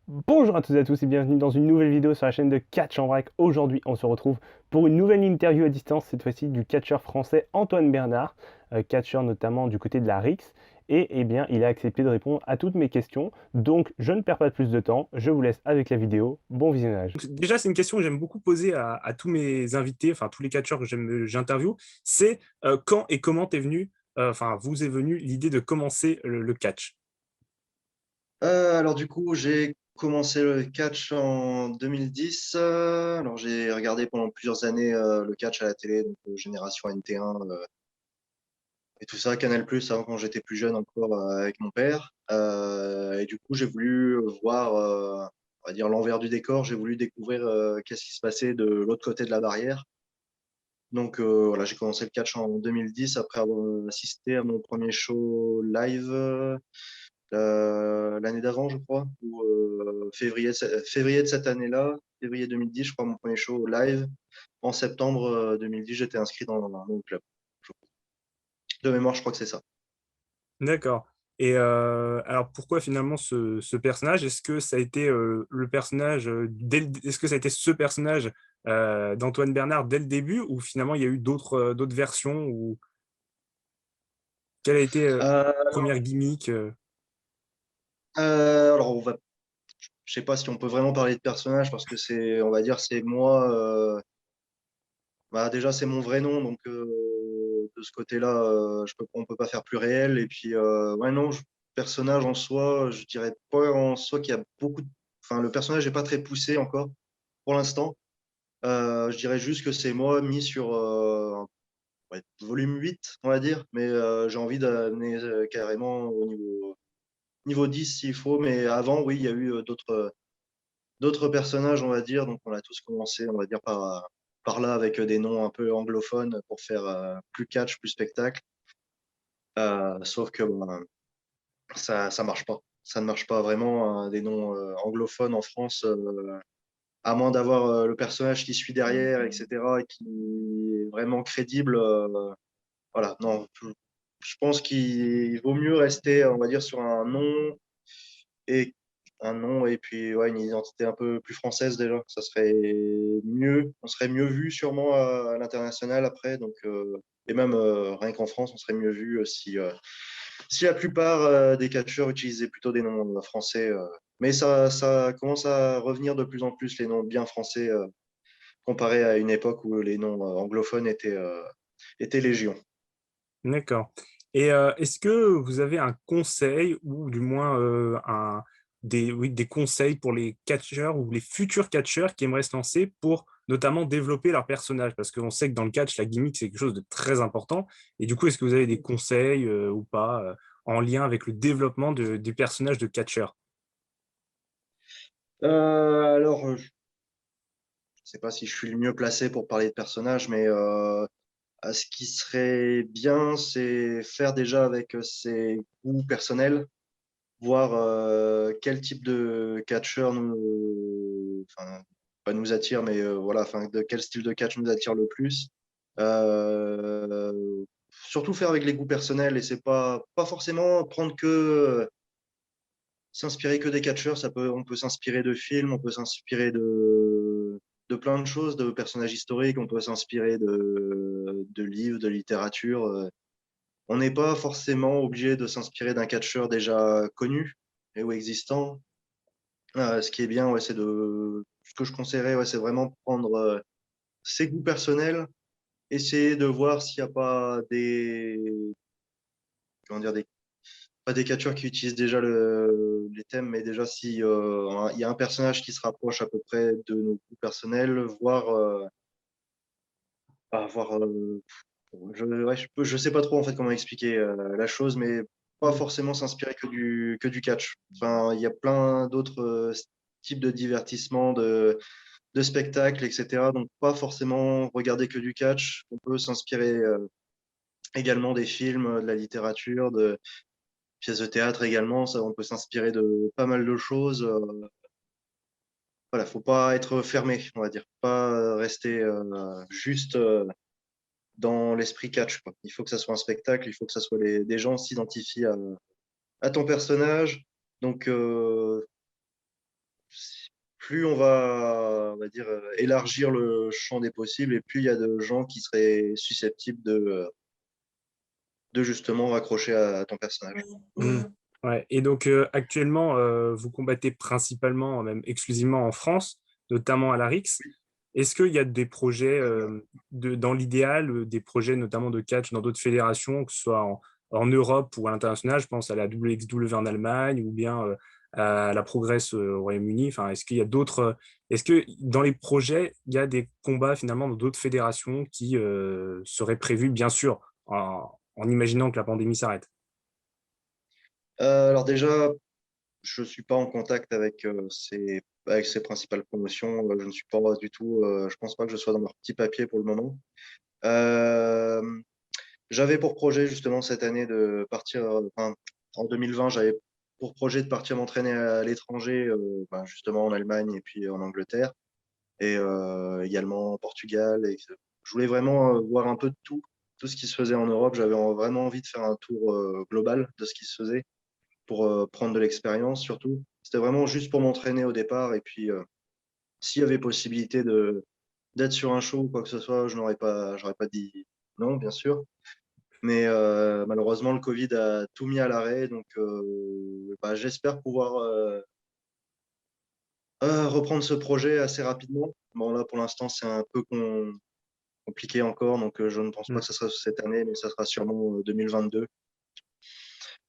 Bonjour à toutes et à tous et bienvenue dans une nouvelle vidéo sur la chaîne de Catch en Vrac. Aujourd'hui, on se retrouve pour une nouvelle interview à distance, cette fois-ci du catcheur français Antoine Bernard, catcheur notamment du côté de la RIX. Et eh bien, il a accepté de répondre à toutes mes questions. Donc, je ne perds pas plus de temps, je vous laisse avec la vidéo. Bon visionnage. Déjà, c'est une question que j'aime beaucoup poser à tous mes invités, enfin tous les catcheurs que j'interviewe, c'est quand et comment vous est venue l'idée de commencer le catch. Alors du coup, j'ai commencé le catch en 2010. Alors j'ai regardé pendant plusieurs années le catch à la télé, donc Génération NT1 et tout ça, Canal+, avant quand j'étais plus jeune encore avec mon père. Et du coup, j'ai voulu voir, on va dire, l'envers du décor. J'ai voulu découvrir qu'est-ce qui se passait de l'autre côté de la barrière. Donc voilà, j'ai commencé le catch en 2010 après avoir assisté à mon premier show live. L'année d'avant, je crois, ou février de cette année-là, février 2010, je crois, mon premier show live. En septembre 2010, j'étais inscrit dans le club. De mémoire, je crois que c'est ça. D'accord. Et alors pourquoi finalement ce personnage? Est-ce que ça a été le personnage est-ce que ça a été ce personnage d'Antoine Bernard dès le début ou finalement il y a eu d'autres versions ou quelle a été Euh, première gimmick alors, je sais pas si on peut vraiment parler de personnage parce que c'est, on va dire, c'est moi. Bah, déjà, c'est mon vrai nom, donc de ce côté-là, on peut pas faire plus réel. Et puis, ouais, non, personnage en soi, je dirais pas en soi qu'il y a beaucoup de... Enfin, le personnage n'est pas très poussé encore pour l'instant. Je dirais juste que c'est moi mis sur ouais, volume 8 on va dire, mais j'ai envie d'amener carrément au niveau 10 s'il faut. Mais avant, oui, il y a eu d'autres personnages, on va dire. Donc, on a tous commencé, on va dire, par là avec des noms un peu anglophones pour faire plus catch, plus spectacle. Sauf que ça marche pas. Ça ne marche pas vraiment, des noms anglophones en France, à moins d'avoir le personnage qui suit derrière, etc., et qui est vraiment crédible. Voilà, non, je pense qu'il vaut mieux rester, on va dire, sur et un nom et puis ouais, une identité un peu plus française déjà. Ça serait mieux, on serait mieux vu sûrement à l'international après. Donc, et même rien qu'en France, on serait mieux vu si la plupart des catcheurs utilisaient plutôt des noms français. Mais ça commence à revenir de plus en plus les noms bien français comparé à une époque où les noms anglophones étaient légion. D'accord. Et est-ce que vous avez un conseil ou du moins oui, des conseils pour les catcheurs ou les futurs catcheurs qui aimeraient se lancer pour notamment développer leur personnage? Parce qu'on sait que dans le catch, la gimmick, c'est quelque chose de très important. Et du coup, est-ce que vous avez des conseils ou pas en lien avec le développement des personnages de catcheurs? Alors, je sais pas si je suis le mieux placé pour parler de personnages, mais ce qui serait bien, c'est faire déjà avec ses goûts personnels, voir quel type de catcheur enfin, pas nous attire, mais voilà, enfin, de quel style de catch nous attire le plus. Surtout faire avec les goûts personnels et c'est pas forcément prendre que s'inspirer que des catcheurs. On peut s'inspirer de films, on peut s'inspirer de plein de choses, de personnages historiques, on peut s'inspirer de livres, de littérature. On n'est pas forcément obligé de s'inspirer d'un catcheur déjà connu et ou existant. Ce qui est bien, ouais, ce que je conseillerais, ouais, c'est vraiment prendre ses goûts personnels, essayer de voir s'il n'y a pas comment dire, pas des catcheurs qui utilisent déjà les thèmes, mais déjà si il y a un personnage qui se rapproche à peu près de nos goûts personnels, voir je sais pas trop en fait comment expliquer la chose, mais pas forcément s'inspirer que du catch. Enfin, il y a plein d'autres types de divertissements, de spectacles, etc. Donc pas forcément regarder que du catch. On peut s'inspirer également des films, de la littérature, de pièces de théâtre également. Ça, on peut s'inspirer de pas mal de choses. Voilà, faut pas être fermé, on va dire, pas rester juste dans l'esprit catch, quoi. Il faut que ça soit un spectacle, il faut que ça soit des gens s'identifient à ton personnage. Donc, plus on va dire, élargir le champ des possibles, et plus il y a de gens qui seraient susceptibles de justement raccrocher à ton personnage. Mm. Ouais. Et donc, actuellement, vous combattez principalement, même exclusivement en France, notamment à la RIX. Est-ce qu'il y a des projets, dans l'idéal, des projets notamment de catch dans d'autres fédérations, que ce soit en Europe ou à l'international? Je pense à la WXW en Allemagne ou bien à la Progress au Royaume-Uni. Enfin, est-ce qu'il y a d'autres, est-ce que dans les projets, il y a des combats finalement dans d'autres fédérations qui seraient prévus, bien sûr, en imaginant que la pandémie s'arrête? Alors déjà, je ne suis pas en contact avec ces principales promotions. Je ne suis pas du tout, je pense pas que je sois dans leur petit papier pour le moment. Euh, J'avais pour projet justement cette année de partir, enfin, en 2020, j'avais pour projet de partir m'entraîner à l'étranger, justement en Allemagne et puis en Angleterre, et également au Portugal. Et je voulais vraiment voir un peu de tout ce qui se faisait en Europe. J'avais vraiment envie de faire un tour global de ce qui se faisait pour prendre de l'expérience surtout. C'était vraiment juste pour m'entraîner au départ, et puis s'il y avait possibilité d'être sur un show ou quoi que ce soit, j'aurais pas dit non, bien sûr. Mais malheureusement, le Covid a tout mis à l'arrêt. Donc, j'espère pouvoir reprendre ce projet assez rapidement. Bon, là, pour l'instant, c'est un peu compliqué encore. Donc, je ne pense pas que ce sera cette année, mais ça sera sûrement 2022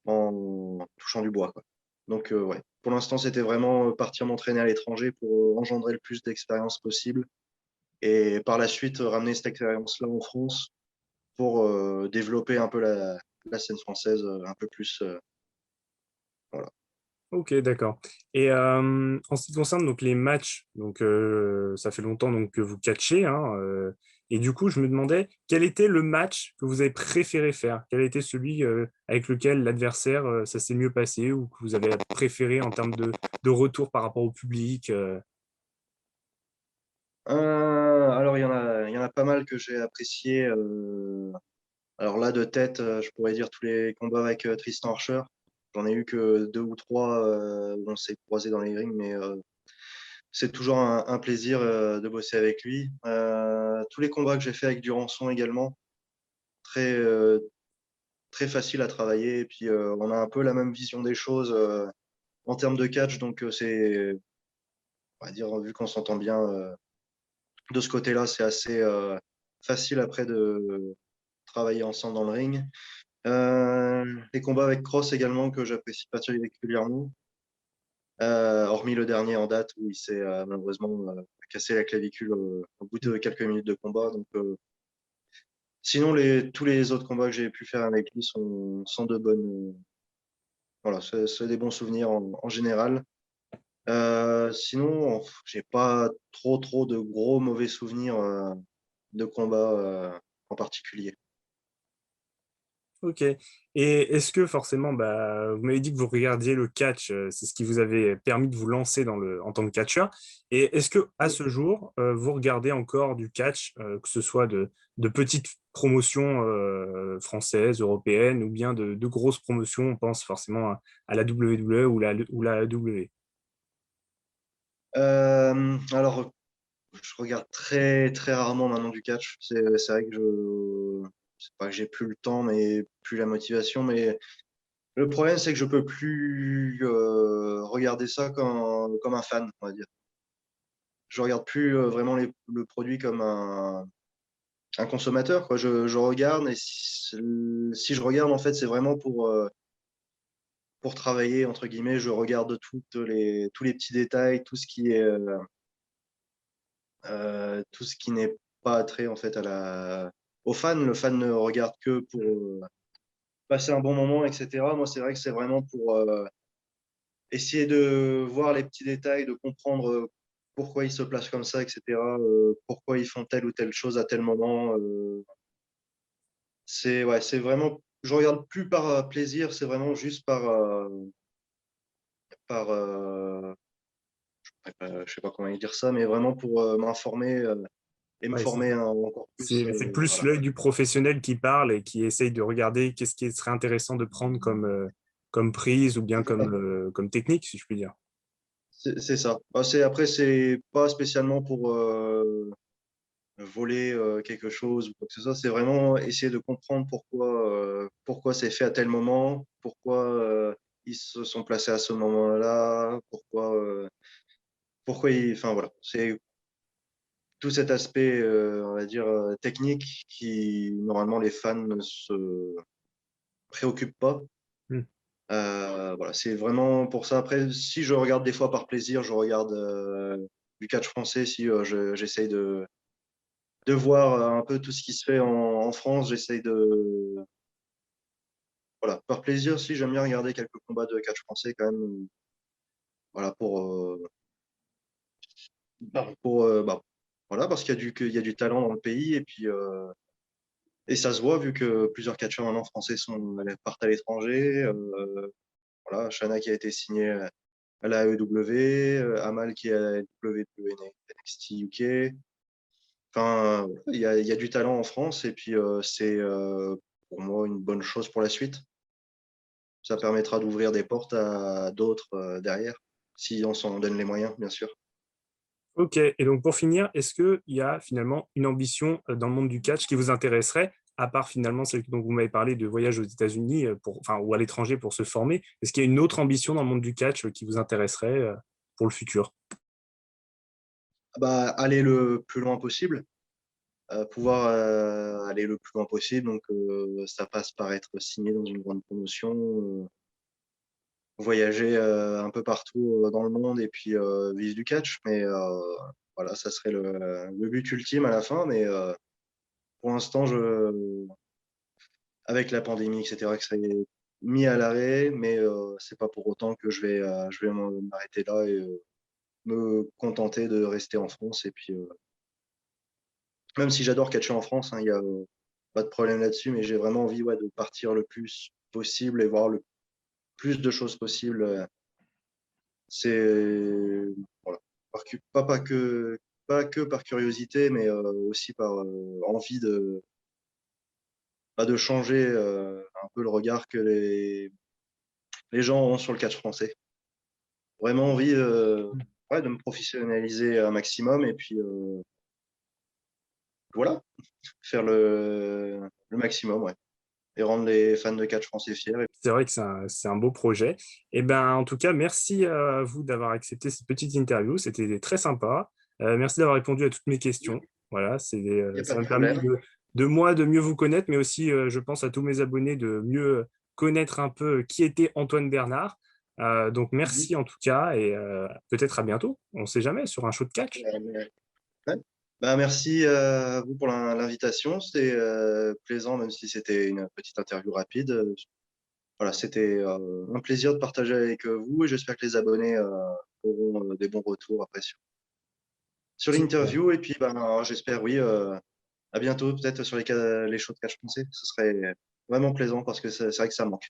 en touchant du bois, quoi. Donc, ouais. Pour l'instant, c'était vraiment partir m'entraîner à l'étranger pour engendrer le plus d'expérience possible. Et par la suite, ramener cette expérience-là en France pour développer un peu la scène française un peu plus. Voilà. Ok, d'accord. Et en ce qui concerne donc les matchs, donc ça fait longtemps donc que vous catchez, hein, et du coup je me demandais quel était le match que vous avez préféré faire, quel était celui avec lequel l'adversaire ça s'est mieux passé ou que vous avez préféré en termes de retour par rapport au public. Alors, il y en a pas mal que j'ai apprécié. Alors là, de tête, je pourrais dire tous les combats avec Tristan Archer. J'en ai eu que deux ou trois où on s'est croisés dans les rings, mais c'est toujours un plaisir de bosser avec lui. Tous les combats que j'ai fait avec Durançon également, très, très facile à travailler. Et puis, on a un peu la même vision des choses en termes de catch. Donc, on va dire, vu qu'on s'entend bien de ce côté-là, c'est assez facile après de travailler ensemble dans le ring. Les combats avec Cross également, que j'apprécie particulièrement. Hormis le dernier en date où il s'est malheureusement cassé la clavicule au bout de quelques minutes de combat. Donc, sinon, tous les autres combats que j'ai pu faire avec lui sont de bonnes. Voilà, c'est des bons souvenirs en général. Sinon, j'ai pas trop de gros mauvais souvenirs de combats en particulier. Ok. Et est-ce que forcément, bah, vous m'avez dit que vous regardiez le catch, c'est ce qui vous avait permis de vous lancer en tant que catcheur. Et est-ce que à ce jour, vous regardez encore du catch, que ce soit de petites promotions françaises, européennes, ou bien de grosses promotions, on pense forcément à la WWE ou la AEW. Alors, je regarde très rarement maintenant du catch. C'est vrai que c'est pas que j'ai plus le temps, mais plus la motivation. Mais le problème, c'est que je peux plus regarder ça comme un fan, on va dire. Je regarde plus vraiment le produit comme un consommateur, quoi. Je regarde, et si je regarde, en fait, c'est vraiment pour travailler, entre guillemets. Je regarde tous les petits détails, tout ce qui n'est pas attrait en fait aux fans. Le fan ne regarde que pour passer un bon moment, etc. Moi, c'est vrai que c'est vraiment pour essayer de voir les petits détails, de comprendre pourquoi ils se placent comme ça, etc. Pourquoi ils font telle ou telle chose à tel moment. C'est vraiment, je regarde plus par plaisir, c'est vraiment juste par je sais pas comment dire ça, mais vraiment pour m'informer et me Ouais, former encore plus. c'est plus Voilà. l'œil du professionnel qui parle et qui essaye de regarder qu'est-ce qui serait intéressant de prendre comme prise ou bien comme technique, si je puis dire. C'est ça. Après, c'est pas spécialement pour voler quelque chose ou quoi que ce soit. C'est vraiment essayer de comprendre pourquoi c'est fait à tel moment, pourquoi ils se sont placés à ce moment-là, enfin voilà. C'est tout cet aspect, on va dire, technique qui, normalement, les fans ne se préoccupent pas. Hmm. Voilà, c'est vraiment pour ça. Après, si je regarde des fois par plaisir, je regarde du catch français, si j'essaye de voir un peu tout ce qui se fait en France, j'essaye de... Voilà, par plaisir, si j'aime bien regarder quelques combats de catch français quand même, voilà, voilà, parce qu'il y a du talent dans le pays, et ça se voit vu que plusieurs catcheurs maintenant français partent à l'étranger. Voilà, Shana qui a été signé à la AEW, Amal qui est à la WWE NXT UK. Enfin, il y a du talent en France et puis c'est pour moi une bonne chose pour la suite. Ça permettra d'ouvrir des portes à d'autres derrière, si on s'en donne les moyens, bien sûr. Ok, et donc pour finir, est-ce qu'il y a finalement une ambition dans le monde du catch qui vous intéresserait, à part finalement celle dont vous m'avez parlé de voyage aux États-Unis ou à l'étranger pour se former? Est-ce qu'il y a une autre ambition dans le monde du catch qui vous intéresserait pour le futur? Bah, aller le plus loin possible, pouvoir aller le plus loin possible. Donc, ça passe par être signé dans une grande promotion, voyager un peu partout dans le monde et puis vivre du catch. Mais voilà, ça serait le but ultime à la fin. Mais pour l'instant, avec la pandémie, etc., que ça est mis à l'arrêt, mais c'est pas pour autant que je vais m'arrêter là et me contenter de rester en France. Et puis, même si j'adore catcher en France, il n'y a pas de problème là-dessus, mais j'ai vraiment envie de partir le plus possible et voir le plus de choses possibles. C'est voilà. Pas que par curiosité, mais aussi par envie de changer un peu le regard que les gens ont sur le catch français. Vraiment envie de me professionnaliser un maximum et puis voilà, faire le maximum, ouais. Et rendre les fans de catch français fiers. C'est vrai que c'est un beau projet. Et ben, en tout cas, merci à vous d'avoir accepté cette petite interview. C'était très sympa. Merci d'avoir répondu à toutes mes questions. Voilà, Il n'y a pas ça de m'a permis problème. moi de mieux vous connaître, mais aussi, je pense, à tous mes abonnés de mieux connaître un peu qui était Antoine Bernard. Donc, Mhm. merci en tout cas et peut-être à bientôt. On ne sait jamais sur un show de catch. Ouais. Bah, merci à vous pour l'invitation. C'était plaisant, même si c'était une petite interview rapide. Voilà, c'était un plaisir de partager avec vous et j'espère que les abonnés auront des bons retours après sur Super. l'interview. Et puis, ben, j'espère, oui, à bientôt, peut-être sur les shows de catch français. Ce serait vraiment plaisant parce que c'est vrai que ça manque.